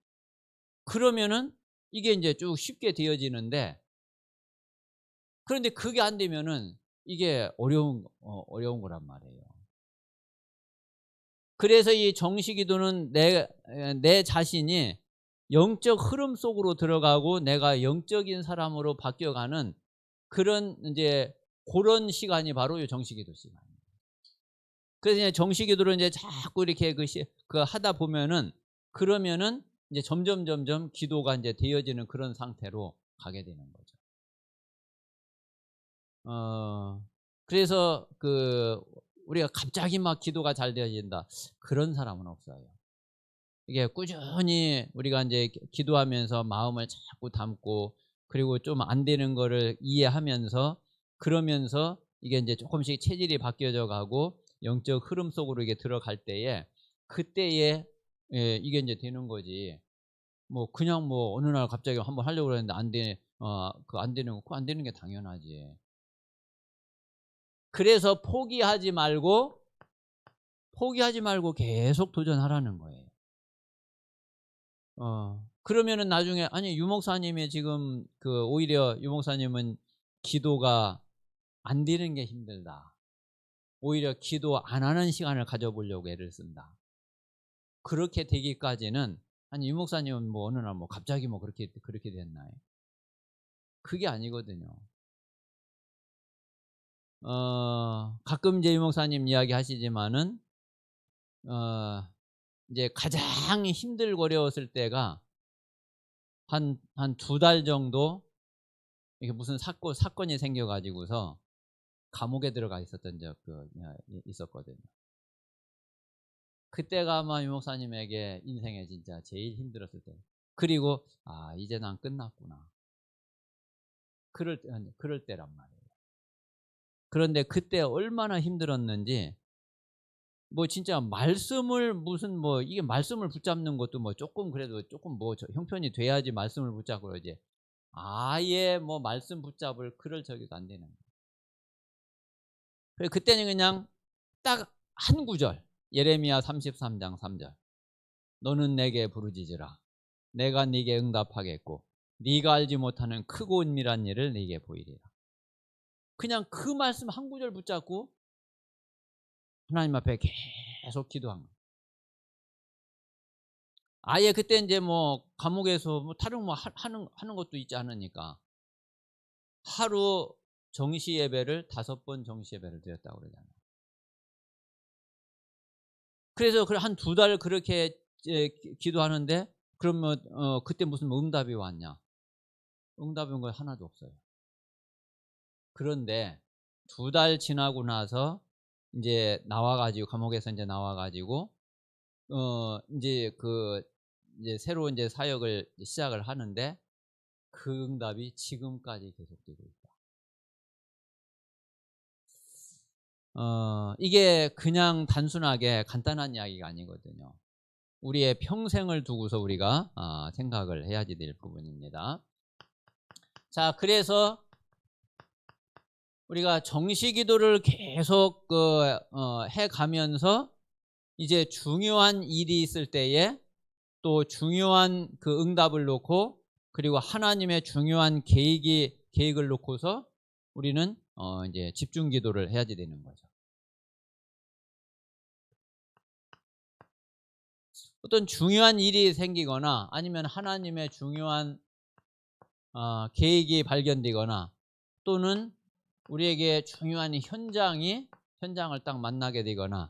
그러면은 이게 인제 쭉 쉽게 되어지는데, 그런데 그게 안 되면은 이게 어려운 거란 말이에요. 그래서 이 정식 기도는 내 자신이 영적 흐름 속으로 들어가고 내가 영적인 사람으로 바뀌어가는 그런 인제 고런 시간이 바로 이 정식 기도 시간이에요. 그래서 이제 정식 기도를 인제 자꾸 이렇게 하다 보면은, 그러면은 이제 점점 기도가 인제 되어지는 그런 상태로 가게 되는 거죠. 그래서 우리가 갑자기 막 기도가 잘 되어진다, 그런 사람은 없어요. 이게 꾸준히 우리가 인제 기도하면서 마음을 자꾸 담고, 그리고 좀 안 되는 거를 이해하면서, 그러면서 이게 인제 쪼끔씩 체질이 바뀌어져 가고 영적 흐름 속으로 이게 들어갈 때에, 그때에 이게 인제 되는 거지. 뭐 그냥 뭐 어느 날 갑자기 한번 하려고 그랬는데 안 되는 게 당연하지. 그래서 포기하지 말고 계속 도전하라는 거예요. 그러면은 나중에 아니 유 목사님이 지금 그 오히려 유 목사님은 기도가 안 되는 게 힘들다. 오히려 기도 안 하는 시간을 가져보려고 애를 쓴다. 그렇게 되기까지는 아니 유 목사님은 뭐 어느 날 뭐 갑자기 뭐 그렇게 됐나요? 그게 아니거든요. 가끔 이제 유 목사님 이야기 하시지만은 이제 가장 힘들고 어려웠을 때가 한 2달 정도 이게 무슨 사건이 생겨 가지고서 감옥에 들어가 있었던 적 있었거든요. 그때가 아마 유 목사님에게 인생에 진짜 제일 힘들었을 때. 그리고 이제 난 끝났구나. 그럴 때란 말이에요. 그런데 그때 얼마나 힘들었는지 뭐 진짜 말씀을 무슨 뭐 이게 말씀을 붙잡는 것도 뭐 조금 그래도 조금 뭐 형편이 돼야지 말씀을 붙잡고 그러지. 아예 뭐 말씀 붙잡을 그럴 적이도 안 되는 거예요. 그래서 그때는 그냥 딱 한 구절. 예레미야 33장 3절. 너는 내게 부르짖으라. 내가 네게 응답하겠고 네가 알지 못하는 크고 은밀한 일을 네게 보이리라. 그냥 그 말씀 한 구절 붙잡고 하나님 앞에 계속 기도한 거예요. 아예 그때 이제 뭐 감옥에서 뭐 다른 뭐 하는 것도 있지 않으니까 하루 정시 예배를 5번 정시 예배를 드렸다고 그러잖아요. 그래서 한 2달 그렇게 기도하는데 그러면 그때 무슨 응답이 왔냐? 응답이 온 거 하나도 없어요. 그런데 2달 지나고 나서 이제 나와 가지고 감옥에서 이제 나와 가지고 이제 새로 이제 사역을 시작을 하는데 그 응답이 지금까지 계속되고 있다. 이게 그냥 단순하게 간단한 이야기가 아니거든요. 우리의 평생을 두고서 우리가 생각을 해야지 될 부분입니다. 자, 그래서 우리가 정시기도를 계속 해가면서 이제 중요한 일이 있을 때에 또 중요한 그 응답을 놓고 그리고 하나님의 중요한 계획을 놓고서 우리는 이제 집중 기도를 해야지 되는 거죠. 어떤 중요한 일이 생기거나 아니면 하나님의 중요한 계획이 발견되거나 또는 우리에게 중요한 현장을 딱 만나게 되거나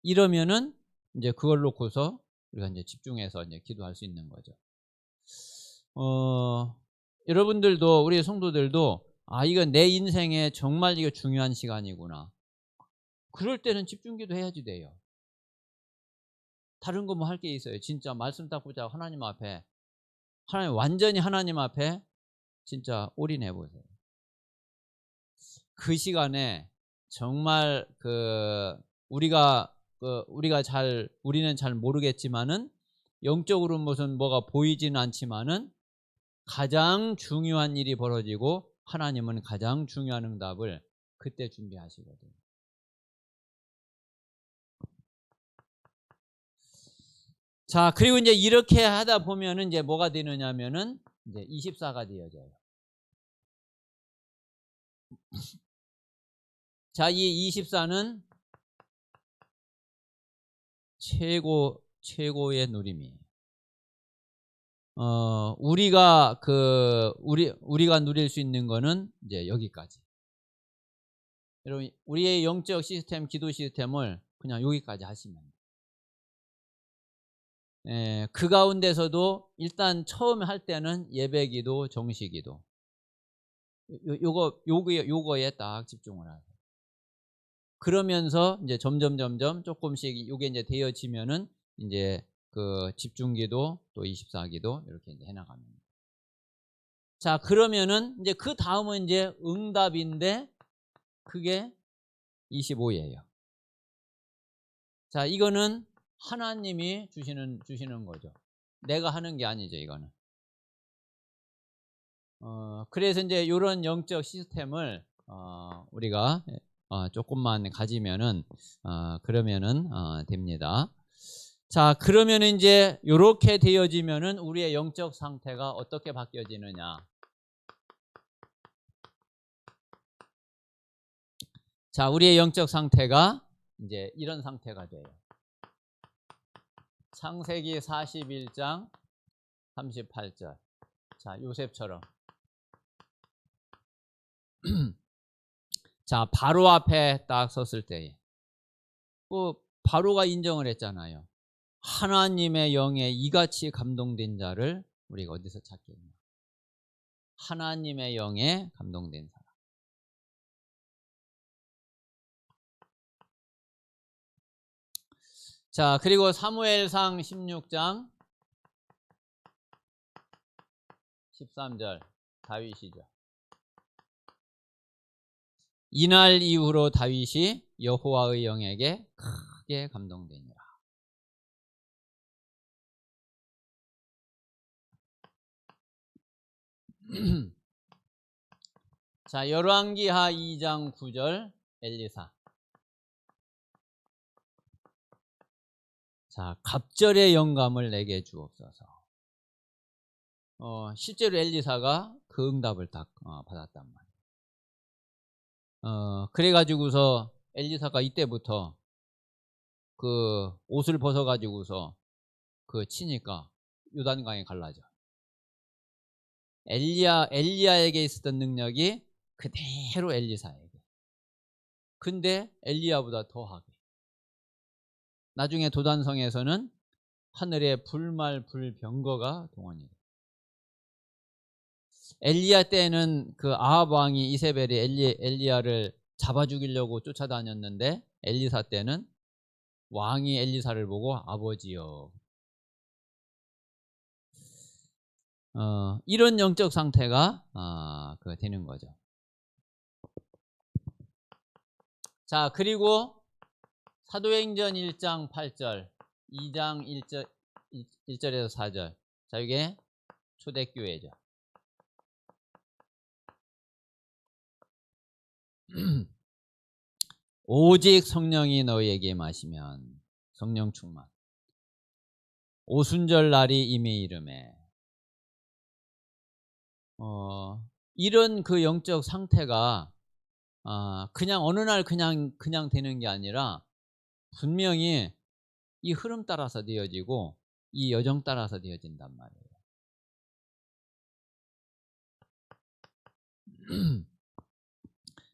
이러면은 이제 그걸 놓고서 우리가 이제 집중해서 이제 기도할 수 있는 거죠. 여러분들도 우리 성도들도 이건 내 인생에 정말 이거 중요한 시간이구나. 그럴 때는 집중 기도해야지 돼요. 다른 거 뭐 할 게 있어요. 진짜 말씀 딱 붙잡고 완전히 하나님 앞에 진짜 올인해 보세요. 그 시간에 정말 우리는 잘 모르겠지만은 영적으로 무슨 뭐가 보이지는 않지만은 가장 중요한 일이 벌어지고 하나님은 가장 중요한 응답을 그때 준비하시거든요. 자, 그리고 이제 이렇게 하다 보면은 이제 뭐가 되느냐면은 이제 24가 되어져요. 자, 이 24는 최고의 누림이에요. 우리가 누릴 수 있는 거는 이제 여기까지. 여러분, 우리의 영적 시스템, 기도 시스템을 그냥 여기까지 하시면 돼요. 그 가운데서도 일단 처음에 할 때는 예배기도, 정시기도. 요거에 딱 집중을 하세요. 그러면서 이제 점점 조금씩 요게 이제 되어지면은 이제 그 집중기도 또 24기도 이렇게 이제 해나갑니다. 자, 그러면은 이제 그 다음은 이제 응답인데 그게 25예요. 자, 이거는 하나님이 주시는 거죠. 내가 하는 게 아니죠, 이거는. 그래서 이제 이런 영적 시스템을 우리가 조금만 가지면은 그러면은 됩니다. 자, 그러면 이제 이렇게 되어지면은 우리의 영적 상태가 어떻게 바뀌어지느냐. 자, 우리의 영적 상태가 이제 이런 상태가 돼요. 창세기 41장 38절. 자, 요셉처럼. 자, 바로 앞에 딱 섰을 때에 바로가 인정을 했잖아요. 하나님의 영에 이같이 감동된 자를 우리가 어디서 찾겠냐. 하나님의 영에 감동된 사람. 자, 그리고 사무엘상 16장 13절 다윗이죠. 이날 이후로 다윗이 여호와의 영에게 크게 감동되니라. 자, 열왕기하 2장 9절 엘리사. 자, 갑절의 영감을 내게 주옵소서. 실제로 엘리사가 그 응답을 딱 받았단 말이에요. 그래가지고서 엘리사가 이때부터 그 옷을 벗어가지고서 그 치니까 요단강이 갈라져. 엘리야에게 있었던 능력이 그대로 엘리사에게. 근데 엘리야보다 더하게. 나중에 도단성에서는 하늘에 불말 불병거가 동원이 돼. 엘리야 때는 그 아합 왕이 이세벨이 엘리야를 잡아 죽이려고 쫓아다녔는데 엘리사 때는 왕이 엘리사를 보고 아버지여. 이런 영적 상태가 되는 거죠. 자, 그리고 사도행전 1장 8절, 2장 1절에서 4절. 자, 이게 초대교회죠. 오직 성령이 너희에게 임하시면 성령 충만. 오순절 날이 이미 이르매. 이런 그 영적 상태가 그냥 어느 날 그냥 되는 게 아니라 분명히 이 흐름 따라서 되어지고 이 여정 따라서 되어진단 말이에요.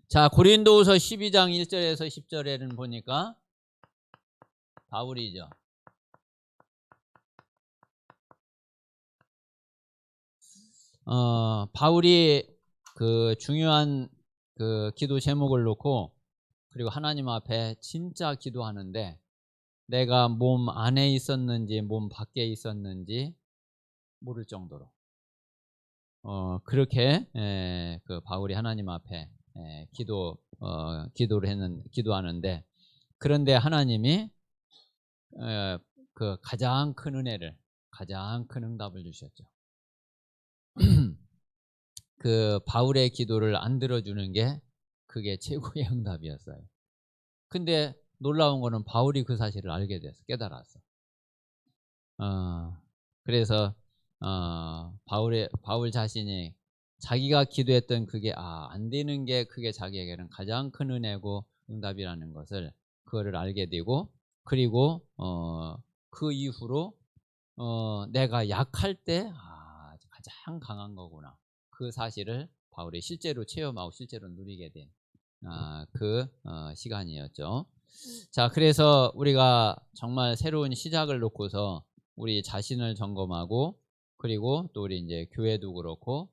자, 고린도후서 12장 1절에서 10절에는 보니까 바울이죠. 바울이 그 중요한 그 기도 제목을 놓고 그리고 하나님 앞에 진짜 기도하는데 내가 몸 안에 있었는지 몸 밖에 있었는지 모를 정도로 그렇게 그 바울이 하나님 앞에 기도하는데 그런데 하나님이 그 가장 큰 은혜를 가장 큰 응답을 주셨죠. 그 바울의 기도를 안 들어주는 게 그게 최고의 응답이었어요. 근데 놀라운 거는 바울이 그 사실을 알게 돼서 깨달았어. 그래서 바울 자신이 자기가 기도했던 그게 안 되는 게 그게 자기에게는 가장 큰 은혜고 응답이라는 것을 그거를 알게 되고 그리고 그 이후로 내가 약할 때 가장 강한 거구나. 그 사실을 바울이 실제로 체험하고 실제로 누리게 된 그 시간이었죠. 자, 그래서 우리가 정말 새로운 시작을 놓고서 우리 자신을 점검하고 그리고 또 우리 이제 교회도 그렇고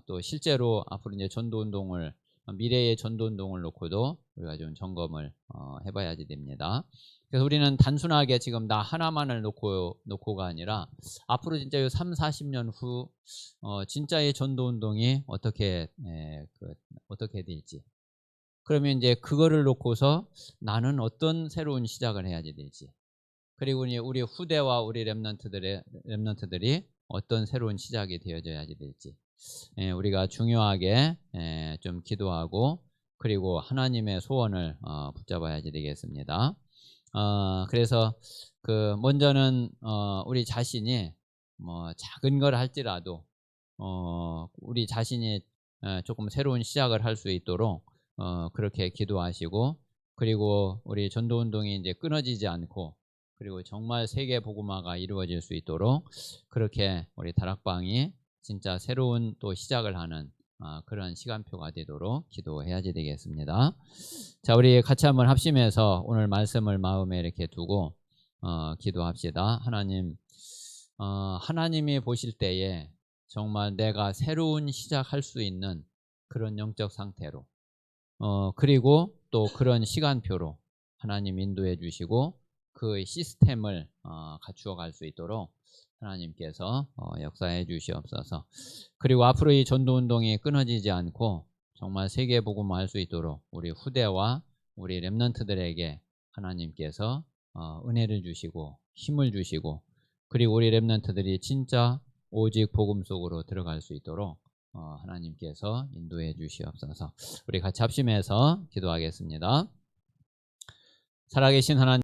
또 실제로 앞으로 이제 전도운동을 미래의 전도운동을 놓고도 우리가 좀 점검을 해봐야지 됩니다. 그래서 우리는 단순하게 지금 나 하나만을 놓고가 아니라 앞으로 진짜 이 30-40년 후 진짜의 전도운동이 어떻게 될지 그러면 이제 그거를 놓고서 나는 어떤 새로운 시작을 해야지 될지 그리고 우리 후대와 우리 렘넌트들이 어떤 새로운 시작이 되어져야지 될지 우리가 중요하게 좀 기도하고 그리고 하나님의 소원을 붙잡아야지 되겠습니다. 그래서 그 먼저는 우리 자신이 뭐 작은 걸 할지라도 우리 자신이 조금 새로운 시작을 할 수 있도록 그렇게 기도하시고, 그리고 우리 전도 운동이 이제 끊어지지 않고, 그리고 정말 세계 복음화가 이루어질 수 있도록 그렇게 우리 다락방이 진짜 새로운 또 시작을 하는 그런 시간표가 되도록 기도해야 되겠습니다. 자, 우리 같이 한번 합심해서 오늘 말씀을 마음에 이렇게 두고 기도합시다. 하나님, 하나님이 보실 때에 정말 내가 새로운 시작할 수 있는 그런 영적 상태로, 그리고 또 그런 시간표로 하나님 인도해 주시고 그 시스템을 갖추어 갈 수 있도록 하나님께서 역사해 주시옵소서. 그리고 앞으로 이 전도운동이 끊어지지 않고 정말 세계 복음화할 수 있도록 우리 후대와 우리 렘넌트들에게 하나님께서 은혜를 주시고 힘을 주시고, 그리고 우리 렘넌트들이 진짜 오직 복음 속으로 들어갈 수 있도록 하나님께서 인도해 주시옵소서. 우리 같이 합심해서 기도하겠습니다. 살아계신 하나님,